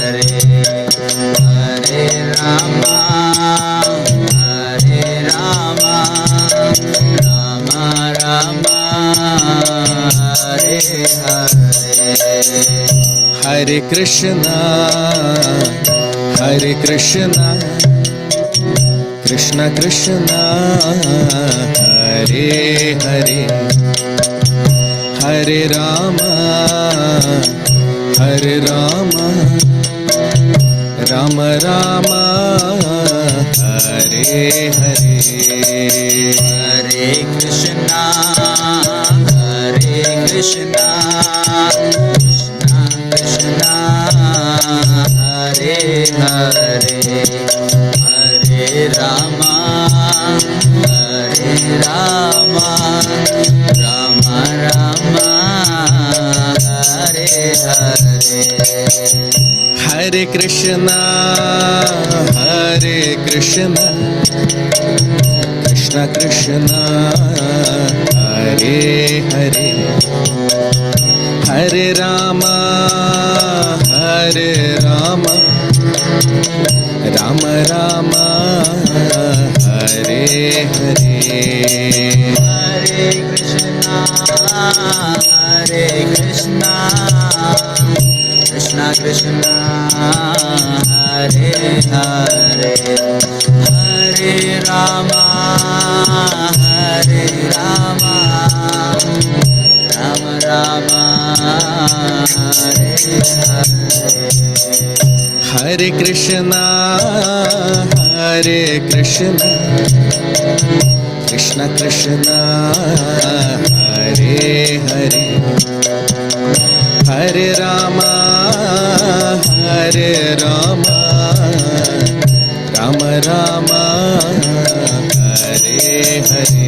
Hare Hare Rama Hare Rama Rama Rama Hare Hare Hare Krishna Krishna Krishna Hare Hare Hare Rama Rama Rama Hare Hare Hare Krishna Krishna Krishna Hare Hare Hare Rama Rama Rama Hare Hare Hare Krishna Krishna Krishna Hare Hare Hare Rama Rama Rama Hare Hare Hare Krishna Krishna Krishna Hare Hare Hare Rama Rama Rama Hare Hare Hare Krishna Krishna Krishna Hare Hare Hare Rama Rama Rama Hare Hare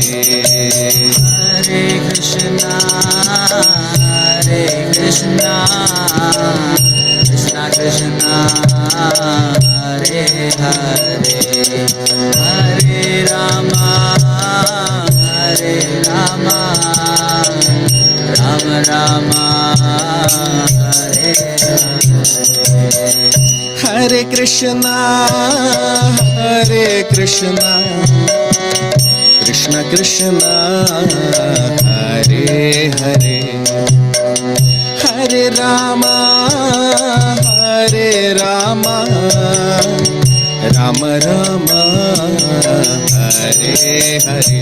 Hare Krishna Krishna Krishna Hare Hare Hare Rama Rama Rama Hare Hare Hare Krishna Krishna Krishna Hare Hare Hare Rama Rama Rama Hare Hare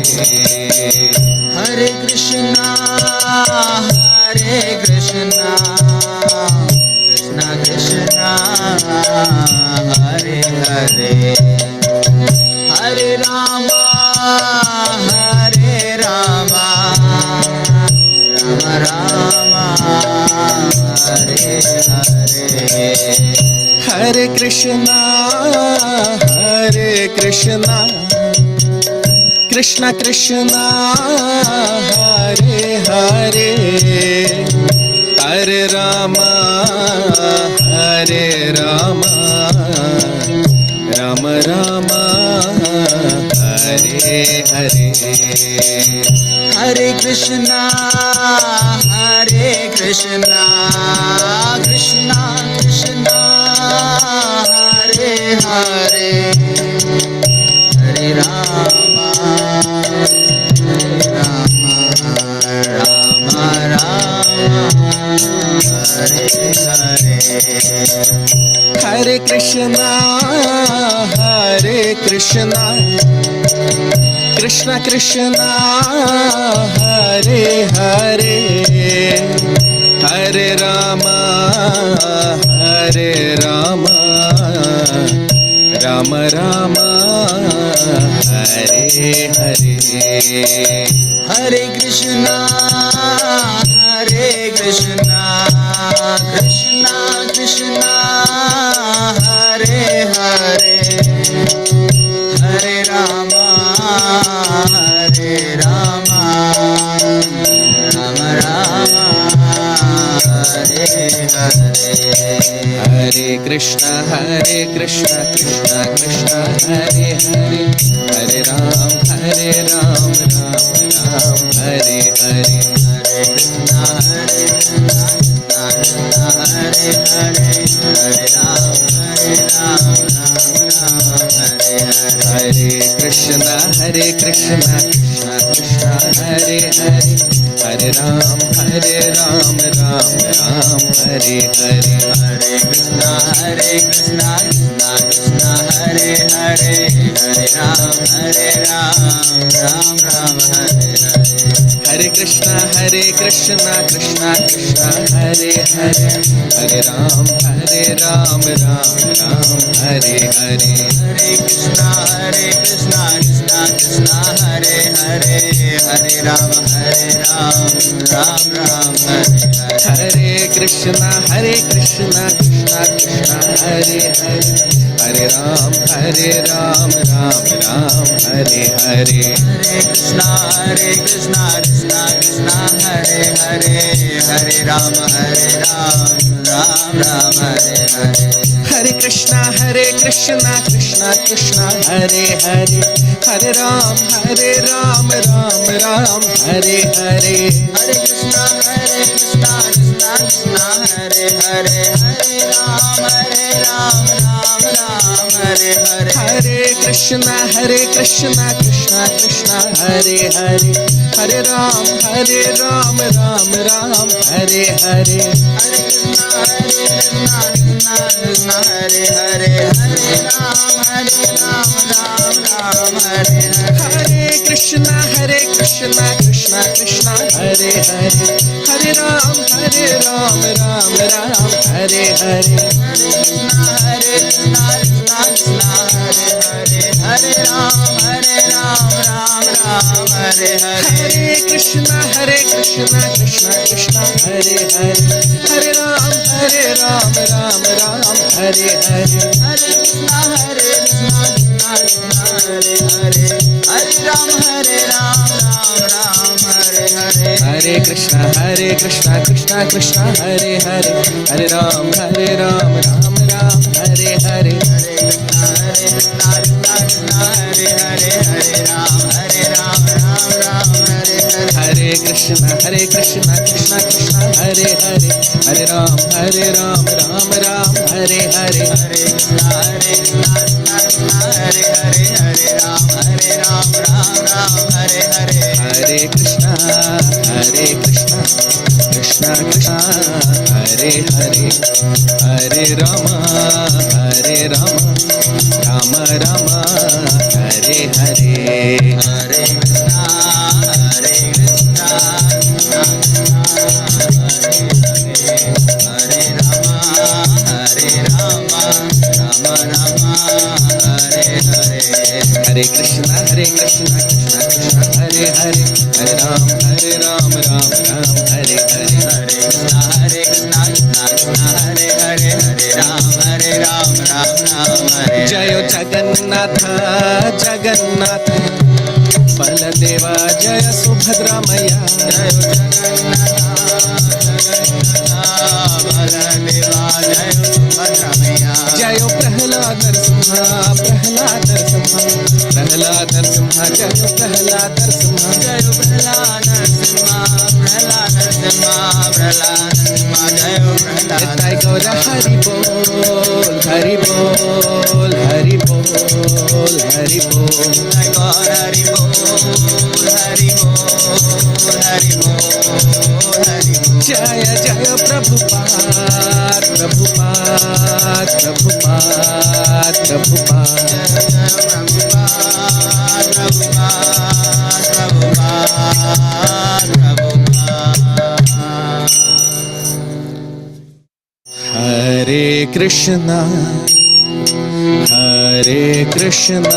Hare Krishna Krishna Krishna Hare Hare Hare Rama Rama Rama Hare Hare Hare Krishna Krishna Krishna Hare Hare Hare Rama Rama Rama Hare Hare Hare Krishna Krishna Krishna Hare Hare Hare Rama Rama Hare Hare Hare Krishna Krishna Krishna Hare Hare Hare Rama Rama Rama Hare Hare Hare Krishna Krishna Krishna Hare Hare Hare Rama Rama Rama Hare Hare Hare Krishna Krishna Krishna Hare Hare Hare Ram Ram Hare Hare Hare Krishna Hare Hare Hare Rama Hare Krishna Krishna Krishna Hare Hare Hare Ram Ram Ram Hare Hare Hare Krishna Krishna Krishna Hare Hare Hare Ram Ram Ram Hare Hare Hare Krishna Krishna Krishna Hare Hare Hare Ram Ram Ram Hare Hare Hare Krishna Krishna Krishna Hare Hare Hare Ram Ram Ram Hare Hare Hare Krishna Krishna Krishna Hare Hare Hare Ram Ram Ram Hare Hare Hare Krishna Krishna Krishna Hare Hare Hare Ram Ram Hare Hare Hare Krishna Krishna Krishna Hare Hare Hare Ram Ram Ram Hare Hare Hare Krishna Krishna Krishna Hare Hare Hare Ram Ram Hare Hare Hare Krishna Krishna Krishna Hare Hare Hare Ram Ram Ram Hare Hare Hare Krishna Krishna Hare Hare Hare Ram Ram Hare Hare Hare Krishna Krishna Krishna Hare Hare Hare Ram Ram Hare Hare Hare Krishna Krishna Krishna Hare Hare Hare Ram Ram Hare Hare Hare Krishna Krishna Krishna Krishna Hare Hare Hare Ram Ram Hare Hare Hare Krishna Krishna Krishna Hare Hare Hare Ram Ram Hare Hare Hare Krishna Krishna Krishna Hare Hare Hare Rama Rama Rama Hare Hare Hare Krishna Hare Rama Rama Rama Hare Hare Hare Krishna Krishna Krishna Hare Hare Hare Ram Ram Hare Hare Hare Krishna Krishna Hare Hare Hare Ram Hare Jayo Jagannath Jagannath Baladeva Jaya Subhadra Maya Jai Jayo Prahlad Narsimha Prahlad Narsimha Jayo Prahlad Narsimha Nitai Gaura Hari Bol Hari Bol Hari Bol Hari Bol Jaya Jaya Prabhupada Prabhupada Prabhupada Prabhupada Hare Krishna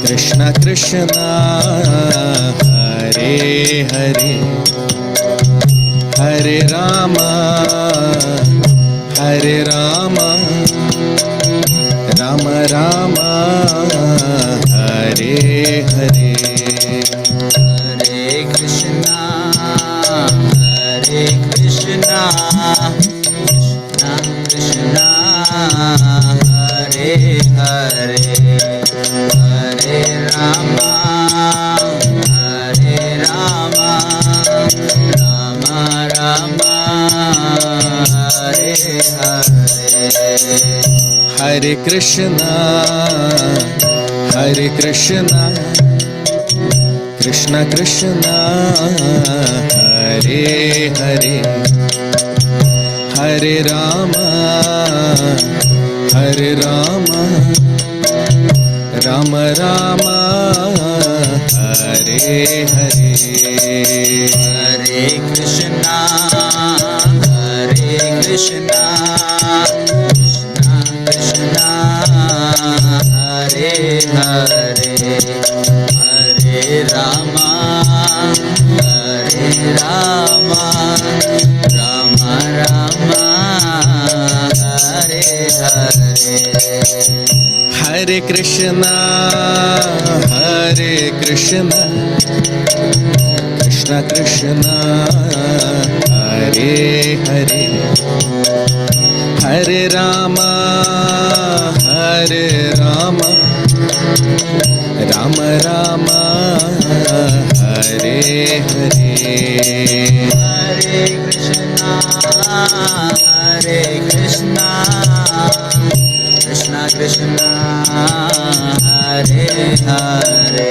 Krishna Krishna Hare Hare Hare Rama Rama Rama Hare Hare Hare Krishna Krishna Krishna Hare Hare Hare Rama Rama Rama Hare Hare Hare Krishna Hare Krishna, Krishna Krishna, Hare Hare, Hare Rama, Hare Rama, Rama Rama, Hare Hare. Hare Krishna, Hare Krishna, Krishna Krishna, Hare Hare, Hare Rama, Hare Rama, Rama Rama, Hare Hare. Hare Krishna, Hare Krishna, Krishna Krishna, Hare Hare, Hare Rama, Hare Rama, Rama Rama, Hare Hare. Hare Krishna, Hare Krishna, Krishna Krishna, Hare Hare,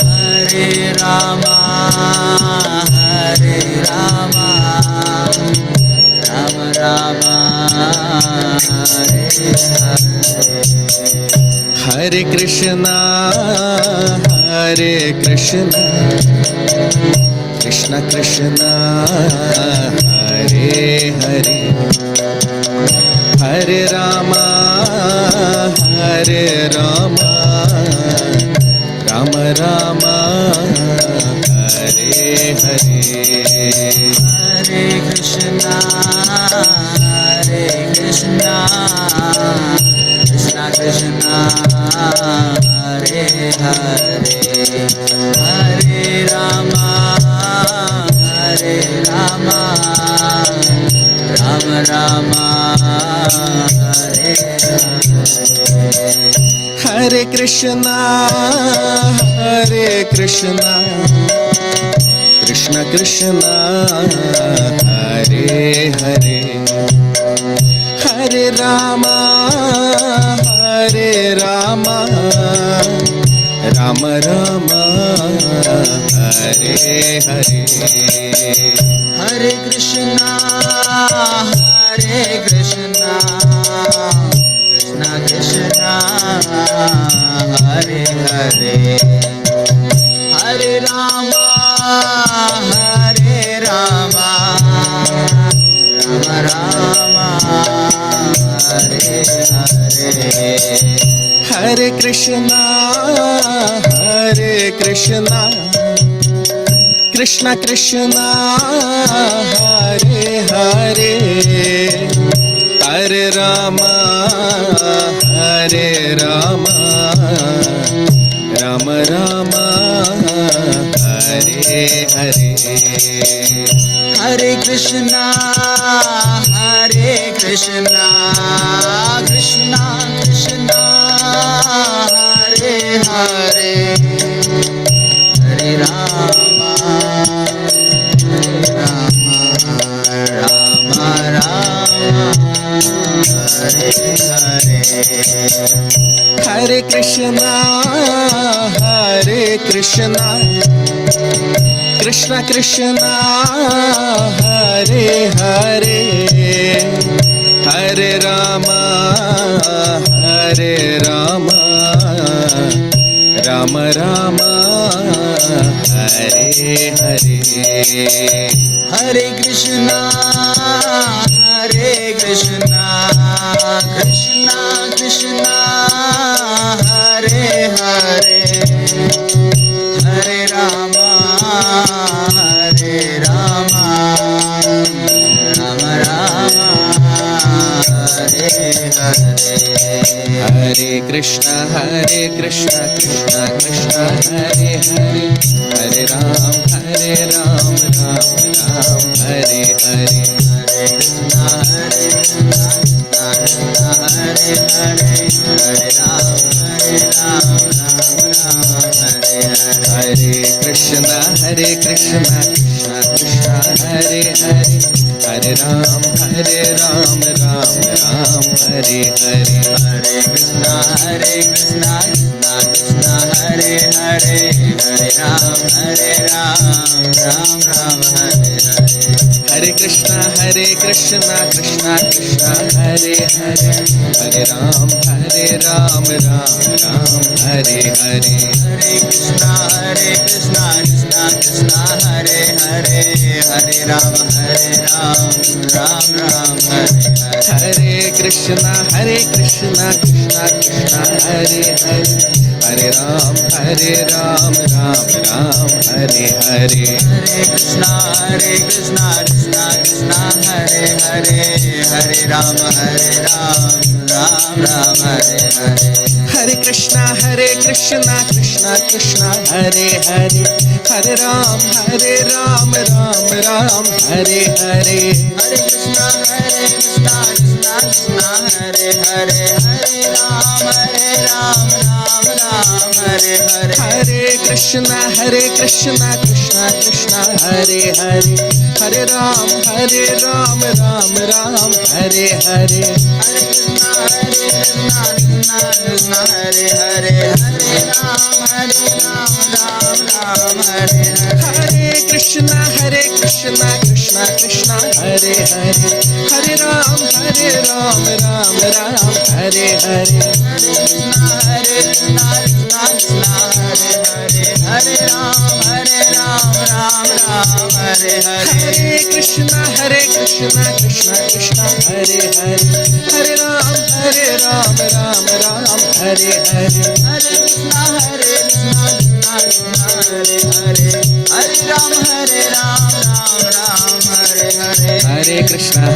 Hare Rama, Hare Rama, Rama Rama, Hare Hare. Hare Krishna, Hare Krishna, Krishna Krishna, Hare Hare, Hare Rama, Hare Rama, Rama Rama, Hare Hare. Hare Krishna, Hare Krishna, Krishna Krishna, Hare Hare, Hare Rama, Hare Rama, Rama Rama, Hare Hare. Hare Krishna, Hare Krishna, Krishna Krishna, Hare Hare, Hare Rama, Hare Rama, Rama Rama, Hare Hare. Hare Krishna, Hare Krishna, Krishna Krishna, Hare Hare, Hare Rama, Hare Rama, Rama Rama, Hare Hare. Hare Krishna, Hare Krishna, Krishna Krishna, Hare Hare, Hare Rama, Hare Rama, Rama Rama, Hare Hare. Hare Krishna, Hare Krishna, Krishna Krishna, Hare Hare, Hare Rama, Hare Rama, Rama Rama, Hare Hare. Hare Krishna, Hare Krishna, Krishna Krishna, Hare Hare, Hare Rama, Hare Rama, Rama Rama, Hare Hare. Hare Krishna, Hare Krishna, Krishna Krishna, Hare Hare, Hare Rama, Hare Rama, Rama Rama, Hare Hare. Hare Krishna, Krishna Krishna, Hare Hare, Hare Ram, Ram Ram, Hare Hare. Hare Krishna, Hare Hare, Hare Ram, Ram Ram, Hare Hare. Hare Krishna, Krishna Krishna, Hare Hare, Hare Ram, Ram Ram, Hare Hare. Hare Krishna, Krishna Krishna Krishna Krishna Hare Hare Hare Ram Ram Ram Hare Hare Hare Krishna Krishna Krishna Hare Hare Hare Ram Ram Ram Hare Hare Hare Krishna Krishna Krishna Hare Hare Hare Ram Ram Ram Hare Hare Hare Krishna Krishna Krishna Hare Hare Hare Ram Ram Ram Hare Hare Hare Krishna Krishna Krishna Hare Hare Hare Ram Ram Ram Hare Hare Hare Krishna Krishna Krishna Hare Hare Hare Ram Ram Hare Hare Hare Krishna Krishna Krishna Hare Hare Hare Ram Ram Ram Hare Hare Hare Krishna Krishna Hare Hare Hare Ram Ram Hare Hare Hare Krishna Krishna Krishna Hare Hare Hare Ram Ram Hare Hare Hare Krishna Krishna Krishna Hare Hare Hare Ram Ram Hare Hare Hare Krishna Krishna Krishna Hare Hare Hare Ram Ram Hare Hare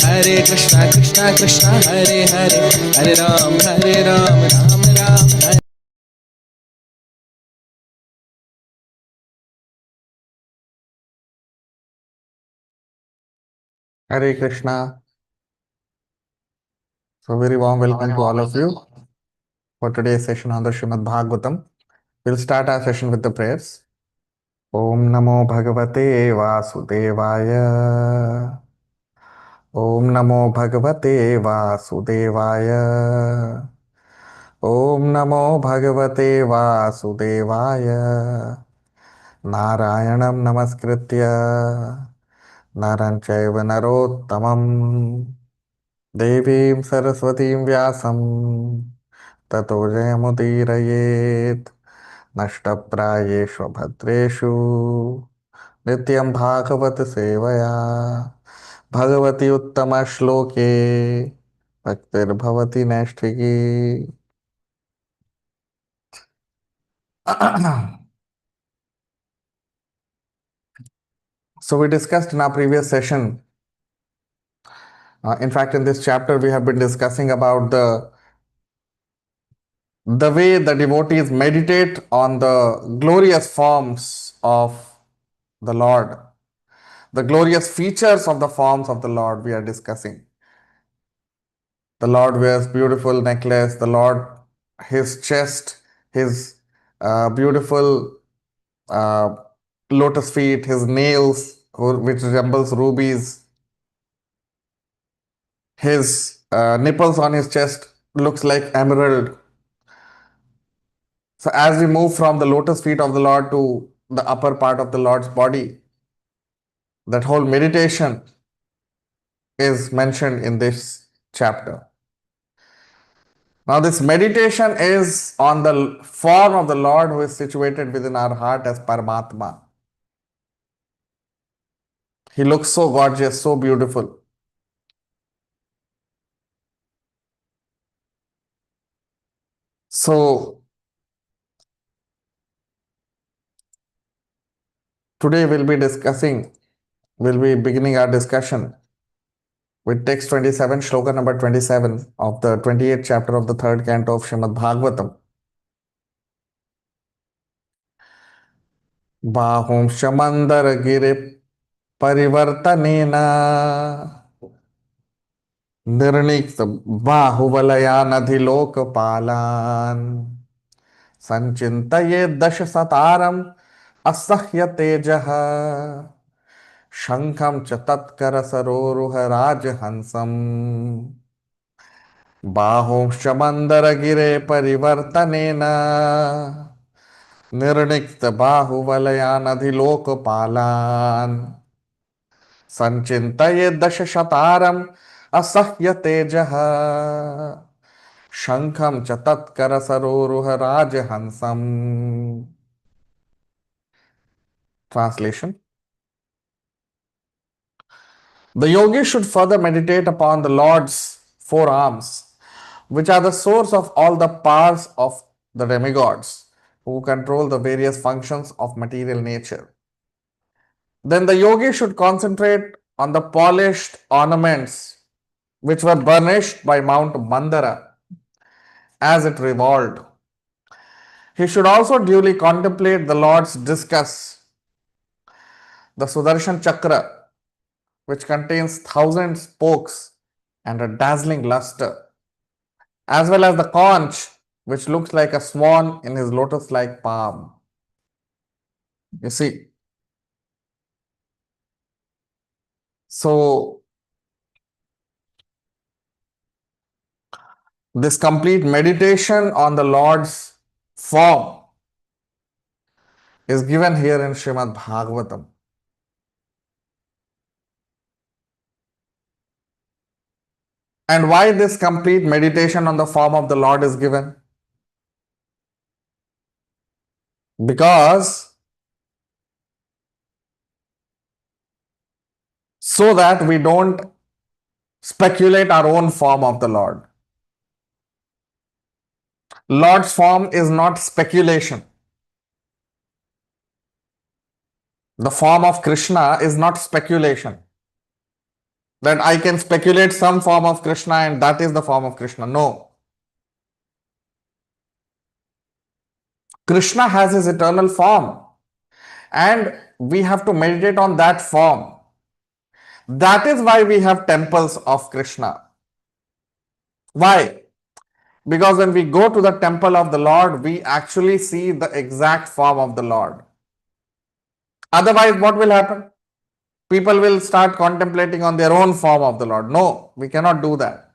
Hare Krishna Krishna Krishna Hare Hare Hare Ram Ram Hare Hare Krishna. So very warm welcome to all of you for today's session on the Srimad Bhagavatam. We'll start our session with the prayers. Om Namo Bhagavate Vasudevaya. Om Namo Bhagavate Vasudevaya. Om Namo Bhagavate Vasudevaya. Narayanam Namaskritya Naran Chaiva Narottamam Devim Saraswatim Vyasam ततो जयमुदीरयेत् नष्टप्रायेषु भद्रेषु नित्यं भागवत सेवया भगवति उत्तमश्लोके भक्तिर्भवति नैष्ठिकी. So we discussed in our previous session, in fact in this chapter we have been discussing about the way the devotees meditate on the glorious forms of the Lord, the glorious features of the forms of the Lord we are discussing. The Lord wears beautiful necklace, the Lord, his chest, his beautiful uh, lotus feet, his nails, which resembles rubies, his nipples on his chest looks like emerald. So as we move from the lotus feet of the Lord to the upper part of the Lord's body, that whole meditation is mentioned in this chapter. Now, this meditation is on the form of the Lord who is situated within our heart as Paramatma. He looks so gorgeous, so beautiful. So, today we'll be beginning our discussion with text 27, Shloka number 27 of the 28th chapter of the third canto of Srimad Bhagavatam. Bahumsha mandara giri parivartanena निर्णिक्त बाहुबलयानधिलोकपालान् संचिन्तये दशसतारम् असह्य तेजः शंखं च तत्करसरोरुह राजहंसम् बाहुंश्च मन्दरगिरे परिवर्तनेन निर्णिक्त बाहुबलयानधिलोकपालान् संचिन्तये दशशतारम् असह्य तेजः शंखं च तत्कर सरोरुह राजहंसम. Translation. The yogi should further meditate upon the Lord's four arms, which are the source of all the powers of the demigods who control the various functions of material nature. Then the yogi should concentrate on the polished ornaments which were burnished by Mount Mandara as it revolved. He should also duly contemplate the Lord's discus, the Sudarshan Chakra, which contains 1,000 spokes and a dazzling luster, as well as the conch, which looks like a swan in his lotus-like palm. You see, so this complete meditation on the Lord's form is given here in Srimad Bhagavatam. And why this complete meditation on the form of the Lord is given? Because so that we don't speculate our own form of the Lord. Lord's form is not speculation. The form of Krishna is not speculation. That I can speculate some form of Krishna and that is the form of Krishna. No. Krishna has his eternal form and we have to meditate on that form. That is why we have temples of Krishna. Why? Because when we go to the temple of the Lord, we actually see the exact form of the Lord. Otherwise, what will happen? People will start contemplating on their own form of the Lord. No, we cannot do that.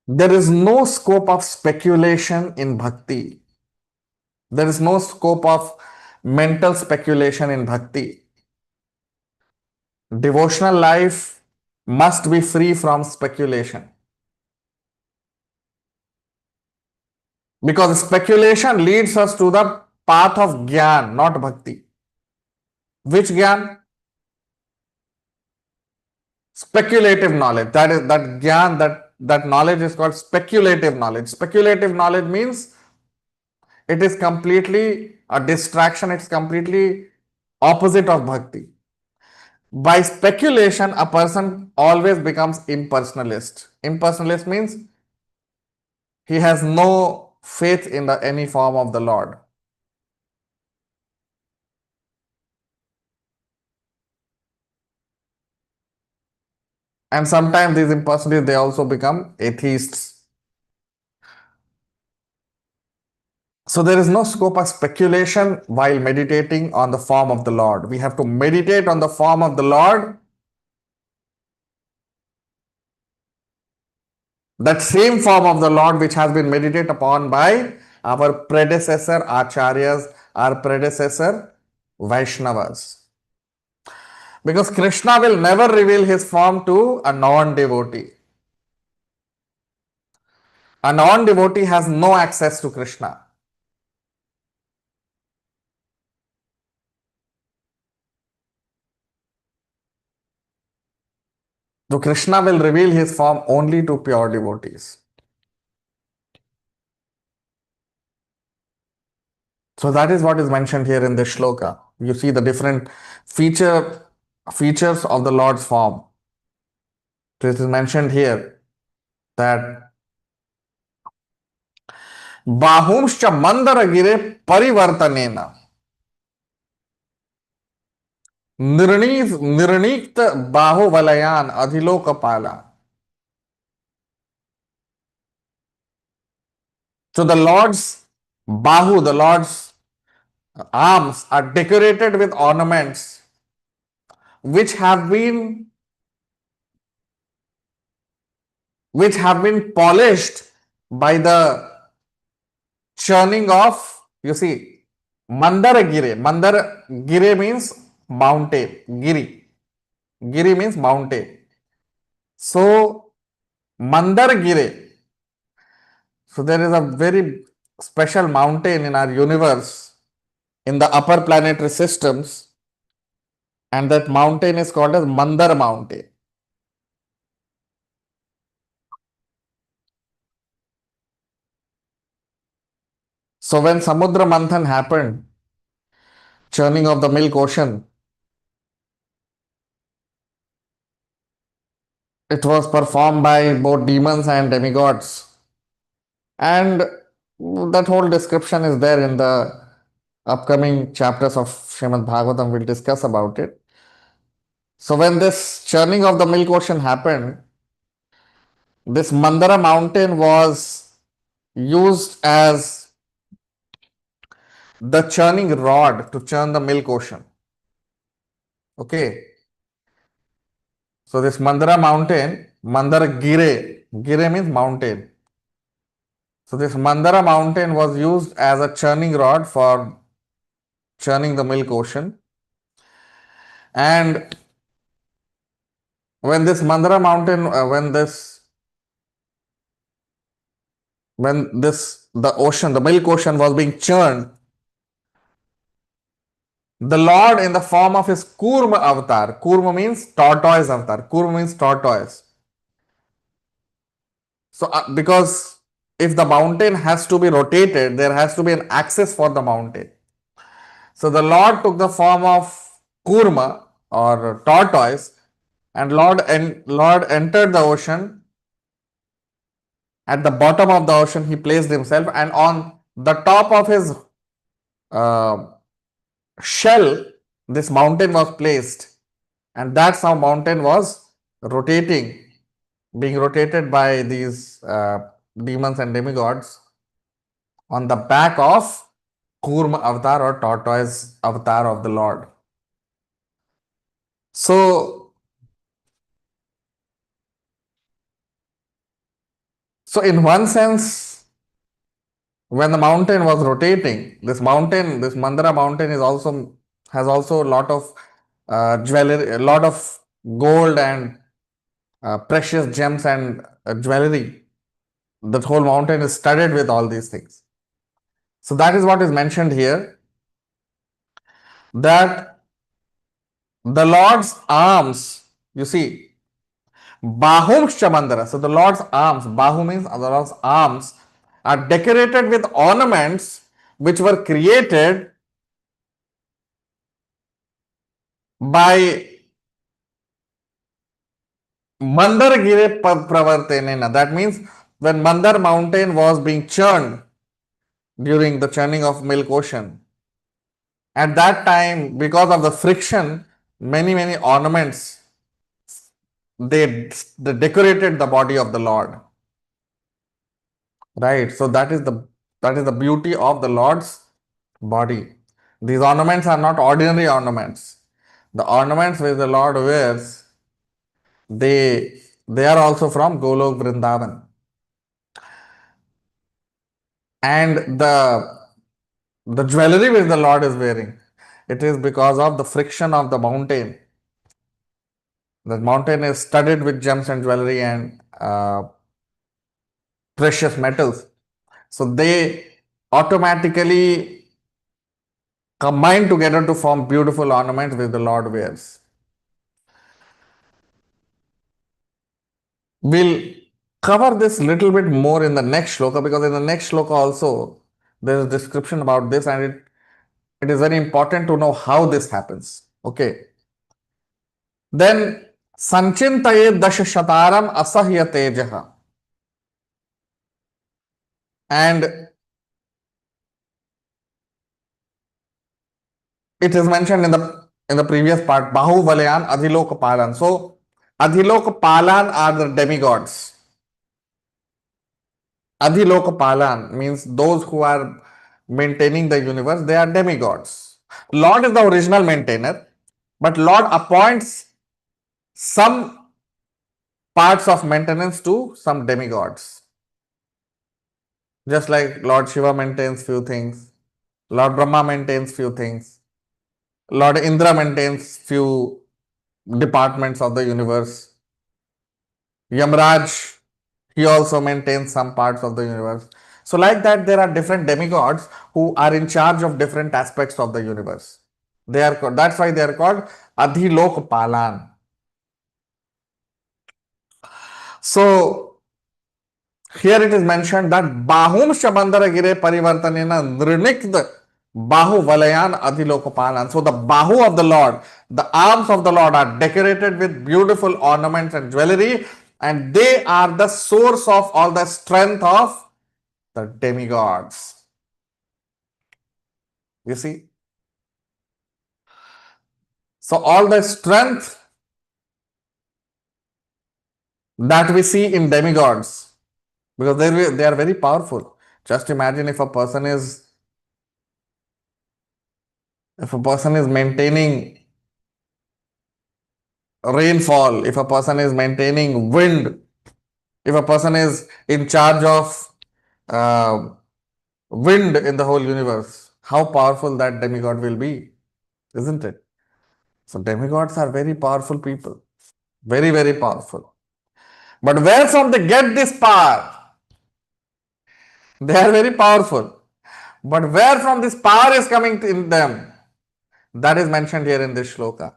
There is no scope of speculation in bhakti. There is no scope of mental speculation in bhakti. Devotional life must be free from speculation. Because speculation leads us to the path of Gyan, not bhakti. Which Gyan? Speculative knowledge. That is that Gyan, that knowledge is called speculative knowledge. Speculative knowledge means it is completely a distraction, it's completely opposite of bhakti. By speculation, a person always becomes impersonalist. Impersonalist means he has no faith in any form of the Lord. And sometimes these impersonalists, they also become atheists. So there is no scope of speculation while meditating on the form of the Lord. We have to meditate on the form of the Lord. That same form of the Lord which has been meditated upon by our predecessor Acharyas, our predecessor Vaishnavas. Because Krishna will never reveal his form to a non-devotee. A non-devotee has no access to Krishna. So Krishna will reveal his form only to pure devotees. So that is what is mentioned here in this shloka. You see the different features of the Lord's form. So it is mentioned here that Bahumscha Mandaragire Parivartanena Nirnikta Bahu Valayan Adhilokapala. So the Lord's Bahu, the Lord's arms are decorated with ornaments which have been polished by the churning of, you see, Mandaragire. Mandaragire means mountain. Giri means mountain. So, Mandaragire. So, there is a very special mountain in our universe, in the upper planetary systems, and that mountain is called as Mandar Mountain. So, when Samudra Manthan happened, churning of the milk ocean, it was performed by both demons and demigods. And that whole description is there in the upcoming chapters of Srimad Bhagavatam. We'll discuss about it. So when this churning of the milk ocean happened, this Mandara mountain was used as the churning rod to churn the milk ocean. Okay. So this Mandara mountain, Mandara Gire means mountain. So this Mandara mountain was used as a churning rod for churning the milk ocean. And when this Mandara mountain, the milk ocean was being churned, the Lord in the form of his Kurma avatar, Kurma means tortoise avatar, Kurma means tortoise. So, because if the mountain has to be rotated, there has to be an axis for the mountain. So, the Lord took the form of Kurma or tortoise, and Lord entered the ocean. At the bottom of the ocean, he placed himself, and on the top of his uh, shell, this mountain was placed, and that's how mountain was rotating, being rotated by these demons and demigods on the back of Kurma avatar or tortoise avatar of the Lord. So in one sense, when the mountain was rotating, this Mandara mountain has also a lot of jewelry, a lot of gold and precious gems and jewelry. That whole mountain is studded with all these things. So that is what is mentioned here, that the Lord's arms, you see, Bahumscha Mandara. So the Lord's arms, Bahu means the Lord's arms, are decorated with ornaments which were created by Mandaragire Pravartenena. That means when Mandar mountain was being churned during the churning of milk ocean, at that time, because of the friction, many ornaments, they decorated the body of the Lord. Right. So that is the beauty of the Lord's body. These ornaments are not ordinary ornaments. The ornaments which the Lord wears, they are also from Golok Vrindavan. And the jewelry which the Lord is wearing, it is because of the friction of the mountain. The mountain is studded with gems and jewelry and precious metals. So they automatically combine together to form beautiful ornaments which the Lord wears. We'll cover this little bit more in the next shloka, because in the next shloka also there is a description about this, and it is very important to know how this happens. Okay. Then Sanchintaye Dasha Shataram Asahya Tejaha. And it is mentioned in the previous part, Bahu Valyan Adhiloka Palan. So Adhiloka Palan are the demigods. Adhiloka Palan means those who are maintaining the universe, they are demigods. Lord is the original maintainer, but Lord appoints some parts of maintenance to some demigods. Just like Lord Shiva maintains few things, Lord Brahma maintains few things, Lord Indra maintains few departments of the universe. Yamraj, he also maintains some parts of the universe. So, like that, there are different demigods who are in charge of different aspects of the universe. That's why they are called Adhilok Palan. So, here it is mentioned that Bahum Shabandara Gire Parivartanena Nrinikd Bahu Valayan Adhilokapalan. So the Bahu of the Lord, the arms of the Lord are decorated with beautiful ornaments and jewelry, and they are the source of all the strength of the demigods. You see? So all the strength that we see in demigods, because they are very powerful. Just imagine if a person is maintaining rainfall, if a person is maintaining wind, if a person is in charge of uh, wind in the whole universe, how powerful that demigod will be, isn't it? So demigods are very powerful people, very, very powerful. But where from they get this power? They are very powerful. But where from this power is coming in them? That is mentioned here in this shloka.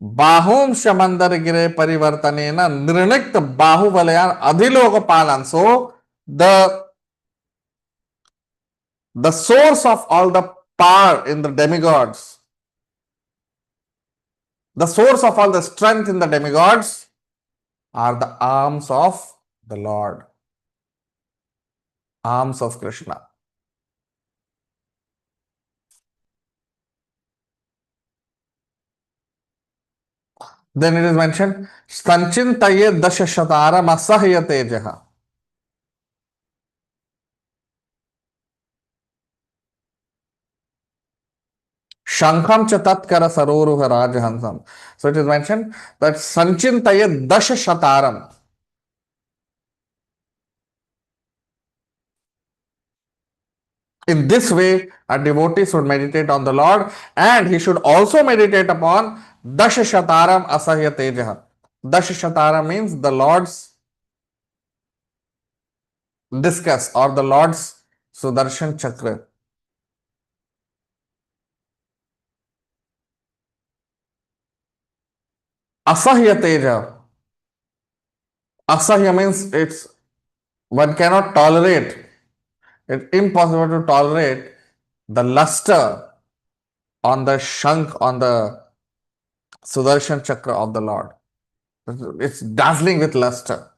Bahum Shamandar Gire Parivartanena Nirnikt Bahu Valayan Adhilokapalan. So the source of all the power in the demigods, the source of all the strength in the demigods are the arms of the Lord, arms of Krishna. Then it is mentioned, Sanchintaye Dashashatara Masahya Tejaha. Shankham cha tatkara saroruha rajhansam. So it is mentioned that Sanchintaye Dashashataram. In this way, a devotee should meditate on the Lord, and he should also meditate upon Dashashataram Asahya Tejaha. Dashashataram means the Lord's discus or the Lord's Sudarshan Chakra. Asahya Teja. Asahya means one cannot tolerate, it's impossible to tolerate the luster on the Shankh, on the Sudarshan Chakra of the Lord. It's dazzling with luster.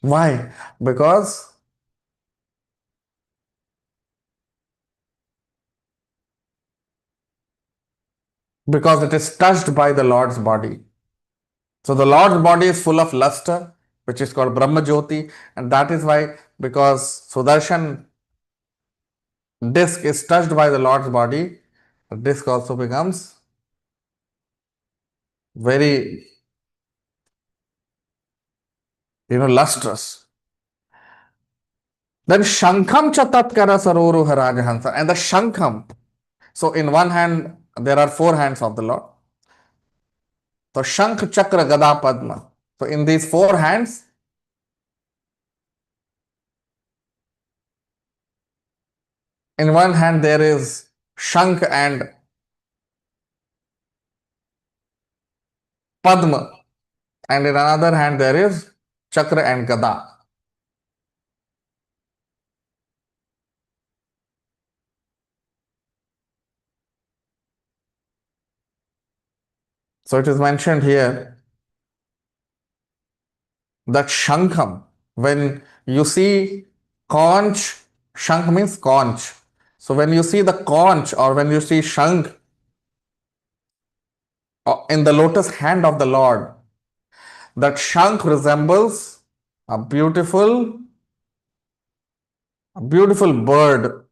Why? Because it is touched by the Lord's body. So the Lord's body is full of luster, which is called Brahma Jyoti, and that is why, because Sudarshan disc is touched by the Lord's body, the disc also becomes very, lustrous. Then Shankham Chatatkara Saroru Harajahansa, and the Shankham. So in one hand, there are four hands of the Lord. So Shankh Chakra Gada Padma. So in these four hands, in one hand there is Shankh and Padma, and in another hand there is Chakra and Gada. So it is mentioned here that Shankham, when you see conch, Shankh means conch. So when you see the conch or when you see Shankh in the lotus hand of the Lord, that Shankh resembles a beautiful bird.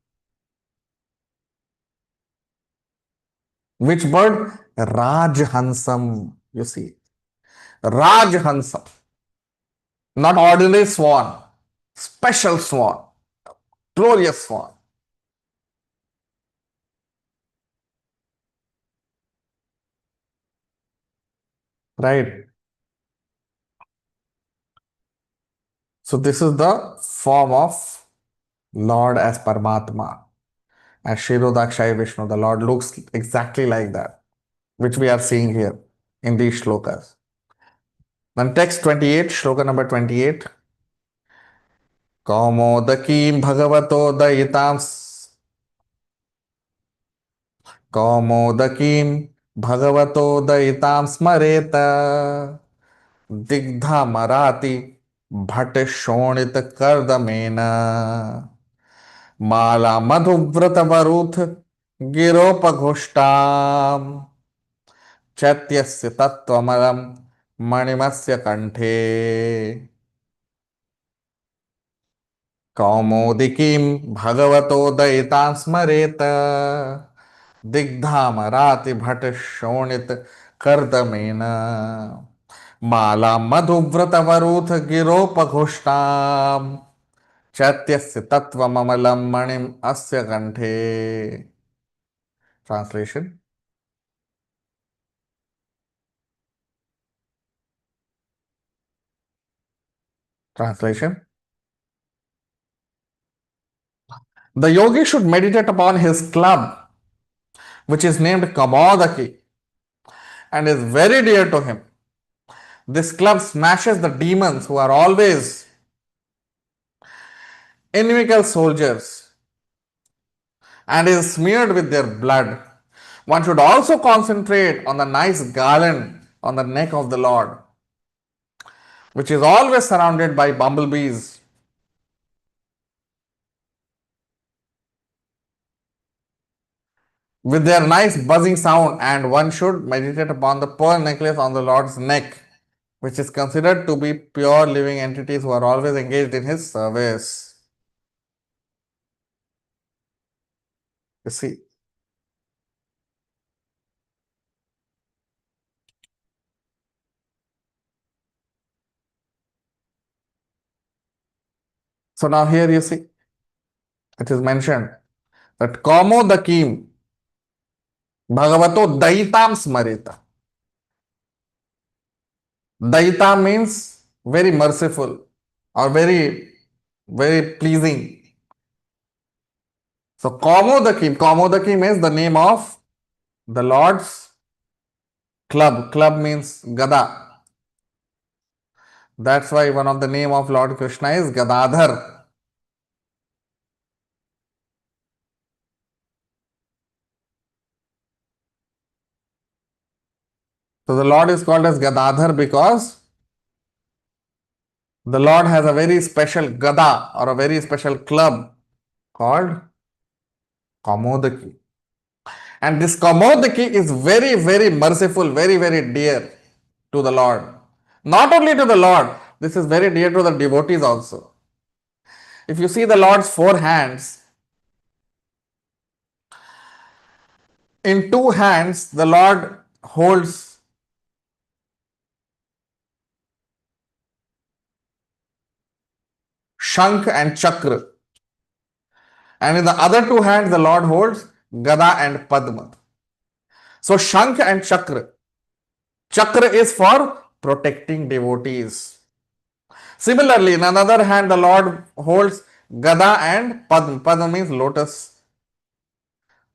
Which bird? Rajhansam. You see, Rajhansam. Not ordinary swan, special swan, glorious swan. Right? So this is the form of Lord as Paramatma. As Shirodakshaya Vishnu, the Lord looks exactly like that, which we are seeing here in these shlokas. Then text 28, shloka number 28. Kaumodakīm bhagavato dayitāms कौमोदकीं भगवतो दयितां स्मरेत दिग्धमराति भट शोणित कर्दमेन माला मधुव्रत वरुथ गिरोपघुष्टाम चैत्यस्य तत्त्वमलं मणिमस्य कंठे कौमोदिकीं भगवतो दयितां स्मरेत दिग्धामराति भट शोणित कर्दमेन माला मधुव्रत वरुथ गिरोपघुष्टाम चैत्यस्य तत्त्वममलं मणिम अस्य कंठे. Translation. Translation. The yogi should meditate upon his club, which is named Kamodaki and is very dear to him. This club smashes the demons who are always inimical soldiers and is smeared with their blood. One should also concentrate on the nice garland on the neck of the Lord, which is always surrounded by bumblebees. With their nice buzzing sound, and one should meditate upon the pearl necklace on the Lord's neck, which is considered to be pure living entities who are always engaged in his service. You see. So now here you see, it is mentioned that Komo Dakim Bhagavato Daitam Smarita. Daita means very merciful or very pleasing. So Kamodakim is the name of the Lord's club. Club means Gada. That's why one of the name of Lord Krishna is Gadadhar. So the Lord is called as Gadadhar because the Lord has a very special Gada or a very special club called Kamodaki. And this Kamodaki is very merciful, very dear to the Lord. Not only to the Lord, this is very dear to the devotees also. If you see the Lord's four hands, in two hands the Lord holds Shankh and Chakra, and in the other two hands the Lord holds Gada and Padma. So Shankh and Chakra. Chakra is for protecting devotees. Similarly, in another hand the Lord holds Gada and Padma. Padma means lotus.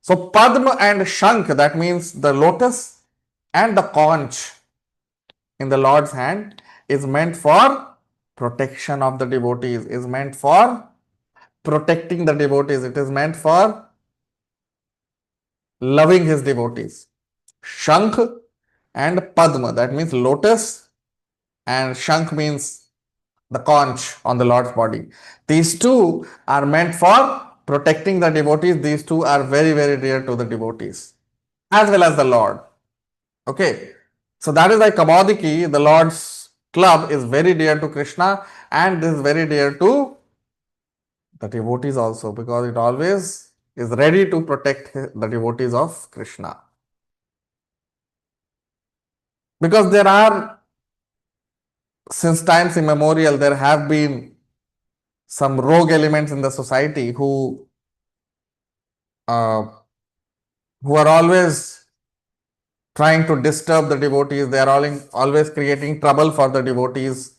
So Padma and Shankh, that means the lotus and the conch in the Lord's hand, is meant for protection of the devotees, is meant for protecting the devotees. It is meant for loving his devotees. Shankh and Padma, that means lotus, and Shankh means the conch on the Lord's body. These two are meant for protecting the devotees. These two are very dear to the devotees as well as the Lord. Okay, so that is why Kamodiki, the Lord's club, is very dear to Krishna, and this is very dear to the devotees also, because it always is ready to protect the devotees of Krishna. Because there are since times immemorial, there have been some rogue elements in the society uh, who are always trying to disturb the devotees. They are always creating trouble for the devotees.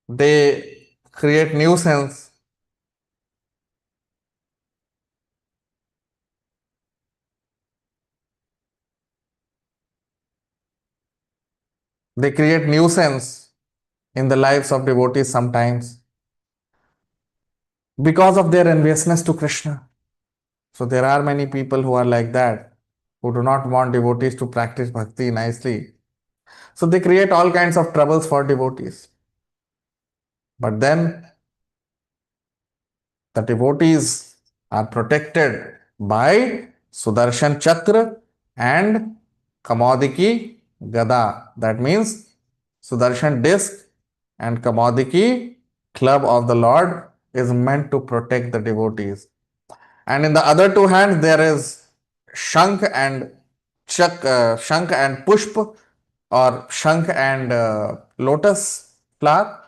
They create nuisance. They create nuisance in the lives of devotees sometimes because of their enviousness to Krishna. So there are many people who are like that, who do not want devotees to practice bhakti nicely. So they create all kinds of troubles for devotees. But then the devotees are protected by Sudarshan Chakra and Kamadiki Gada. That means Sudarshan disc and Kamadiki club of the Lord is meant to protect the devotees. And in the other two hands, there is Shank and Shank and Pushp, or Shank and lotus flower.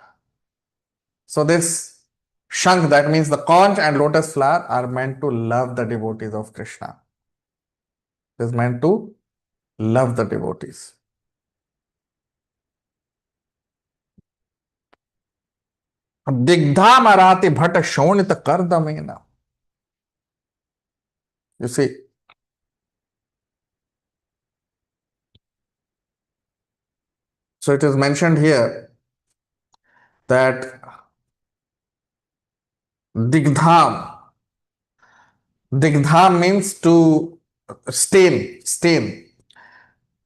So this Shank, that means the conch and lotus flower, are meant to love the devotees of Krishna. It is meant to love the devotees. Digdha marati bhat shonit kardamena. You see, so it is mentioned here that Digdham, Digdham means to stain.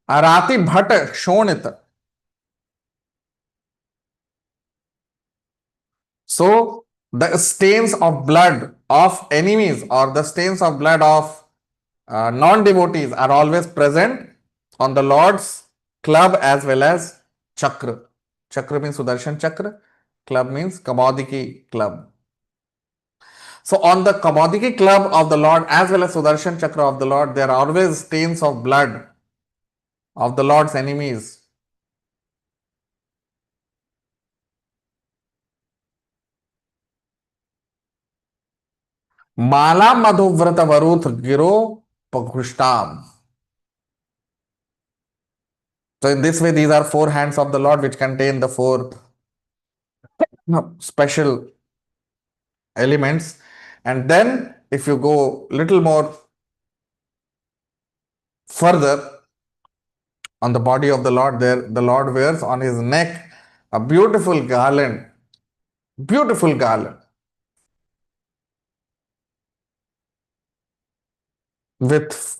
Arati bhat shonit. So the stains of blood of enemies or the stains of blood of non-devotees are always present on the Lord's club as well as chakra. Chakra means Sudarshan Chakra, club means Kamadiki club. So on the Kamadiki club of the Lord as well as Sudarshan Chakra of the Lord, there are always stains of blood of the Lord's enemies. Mala madhuvrata varuth giro pakushtam. So in this way, these are four hands of the Lord which contain the four special elements. And then if you go little more further on the body of the Lord, there the Lord wears on his neck a beautiful garland with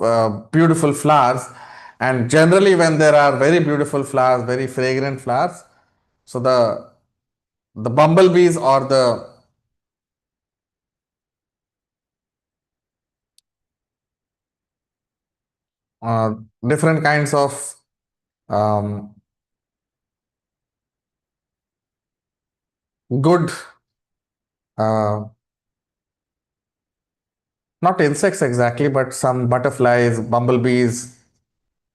beautiful flowers. And generally, when there are very beautiful flowers, very fragrant flowers, so the bumblebees or the uh, different kinds of um, good, uh, not insects exactly, but some butterflies, bumblebees,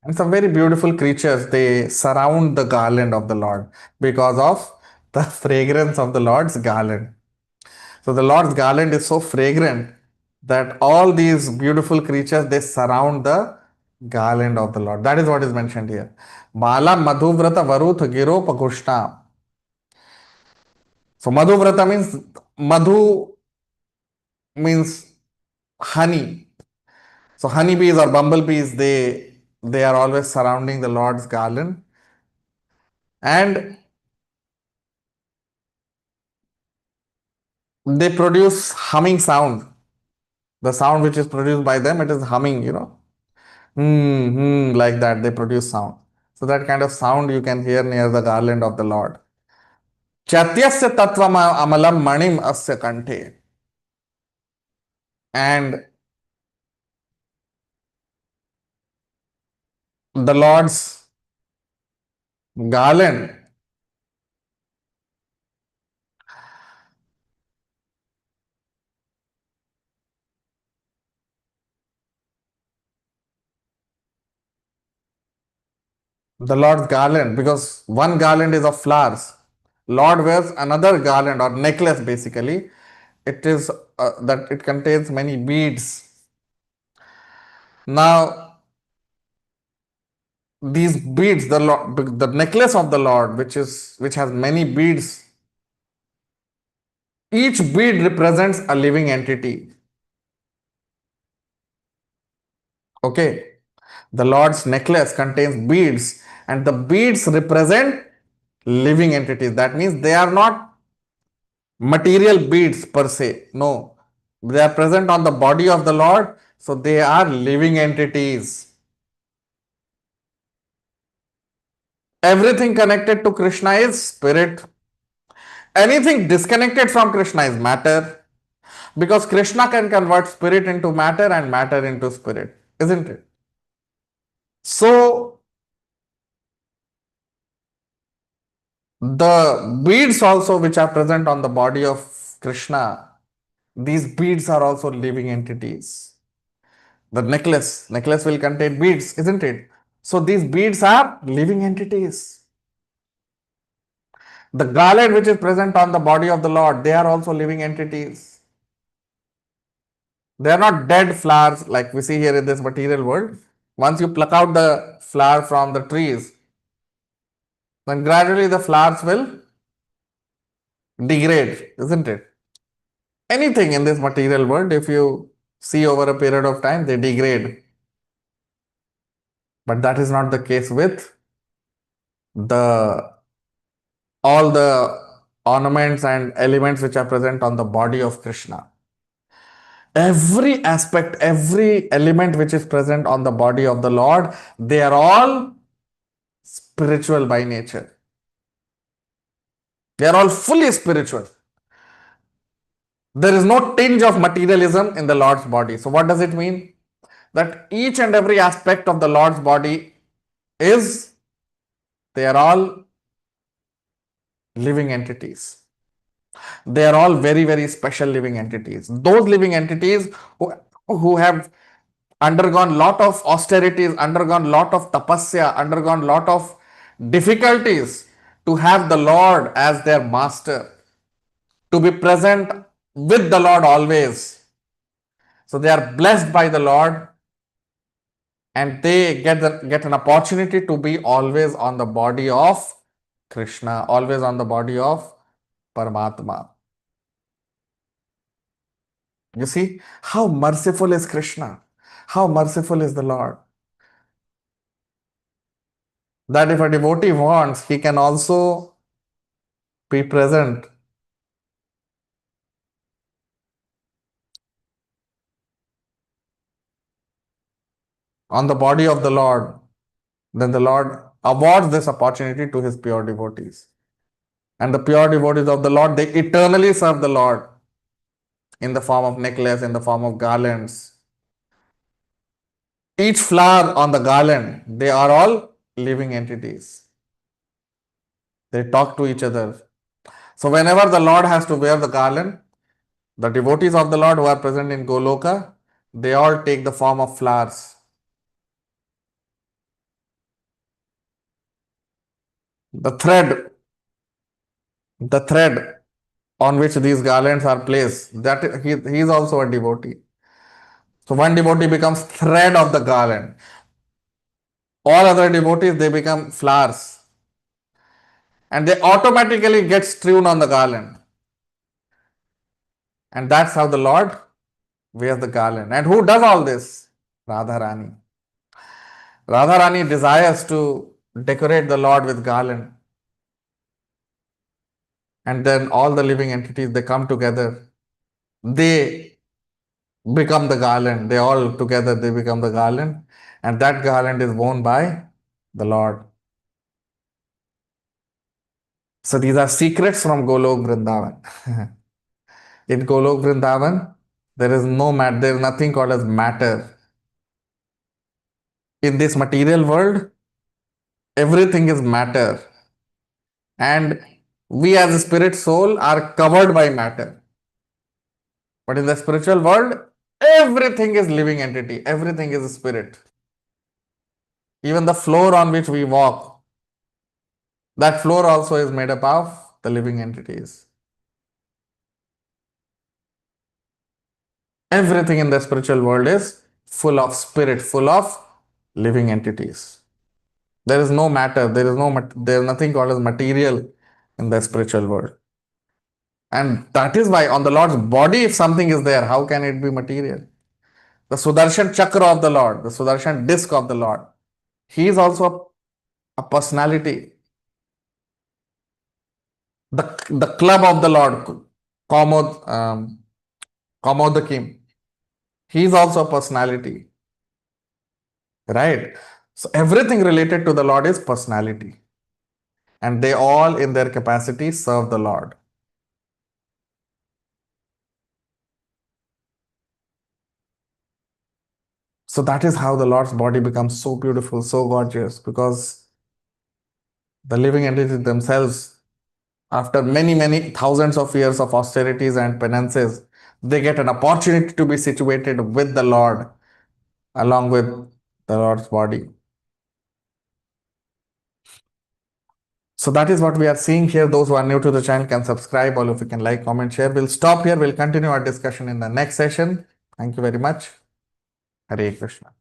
and some very beautiful creatures, they surround the garland of the Lord because of the fragrance of the Lord's garland. So the Lord's garland is so fragrant that all these beautiful creatures, they surround the garland of the Lord. That is what is mentioned here. Mala madhuvrata varuth giro pakushna. So madhuvrata means, madhu means honey. So honeybees or bumblebees, they are always surrounding the Lord's garland, and they produce humming sound. The sound which is produced by them, it is humming, like that. They produce sound. So that kind of sound you can hear near the garland of the Lord. Chatyasya tattvam amalam manim asya kanthe. And the Lord's garland, The Lord's garland, because one garland is of flowers. Lord wears another garland or necklace basically. It is that it contains many beads. Now, these beads, the necklace of the Lord, which has many beads, each bead represents a living entity. Okay. The Lord's necklace contains beads, and the beads represent living entities. That means they are not material beads per se. No, they are present on the body of the Lord, so they are living entities. Everything connected to Krishna is spirit. Anything disconnected from Krishna is matter, because Krishna can convert spirit into matter and matter into spirit, isn't it? So, the beads also which are present on the body of Krishna, these beads are also living entities. The necklace will contain beads, isn't it? So these beads are living entities. The garland which is present on the body of the Lord, they are also living entities. They are not dead flowers like we see here in this material world. Once you pluck out the flower from the trees, then gradually the flowers will degrade, isn't it? Anything in this material world, if you see over a period of time, they degrade. But that is not the case with the all the ornaments and elements which are present on the body of Krishna. Every aspect, every element which is present on the body of the Lord, they are all spiritual by nature. They are all fully spiritual. There is no tinge of materialism in the Lord's body. So, what does it mean? That each and every aspect of the Lord's body is, they are all living entities. They are all very, very special living entities. Those living entities who have undergone lot of austerities, undergone lot of tapasya, undergone lot of difficulties to have the Lord as their master, to be present with the Lord always. So they are blessed by the Lord, and they get an opportunity to be always on the body of Krishna, always on the body of Paramatma. You see how merciful is Krishna, how merciful is the Lord. That if a devotee wants, he can also be present on the body of the Lord, then the Lord awards this opportunity to his pure devotees. And the pure devotees of the Lord, they eternally serve the Lord in the form of necklace, in the form of garlands. Each flower on the garland, they are all living entities. They talk to each other. So whenever the Lord has to wear the garland, the devotees of the Lord who are present in Goloka, they all take the form of flowers. The thread on which these garlands are placed, that he is also a devotee. So one devotee becomes thread of the garland. All other devotees, they become flowers. And they automatically get strewn on the garland. And that's how the Lord wears the garland. And who does all this? Radharani. Radharani desires to decorate the Lord with garland. And then all the living entities, they come together. They become the garland. They all together, they become the garland. And that garland is worn by the Lord. So these are secrets from Golok Vrindavan. In Golok Vrindavan, there is there is nothing called as matter. In this material world, everything is matter. And we as a spirit soul are covered by matter. But in the spiritual world, everything is living entity. Everything is a spirit. Even the floor on which we walk, that floor also is made up of the living entities. Everything in the spiritual world is full of spirit, full of living entities. There is no matter, there is nothing called as material in the spiritual world. And that is why on the Lord's body, if something is there, how can it be material? The Sudarshan Chakra of the Lord, the Sudarshan disc of the Lord, he is also a personality. The club of the Lord, Kamodakim, he is also a personality. Right? So everything related to the Lord is personality. And they all in their capacity serve the Lord. So that is how the Lord's body becomes so beautiful, so gorgeous, because the living entities themselves, after many thousands of years of austerities and penances, they get an opportunity to be situated with the Lord, along with the Lord's body. So that is what we are seeing here. Those who are new to the channel can subscribe. All of you can like, comment, share. We'll stop here. We'll continue our discussion in the next session. Thank you very much. Hare Krishna.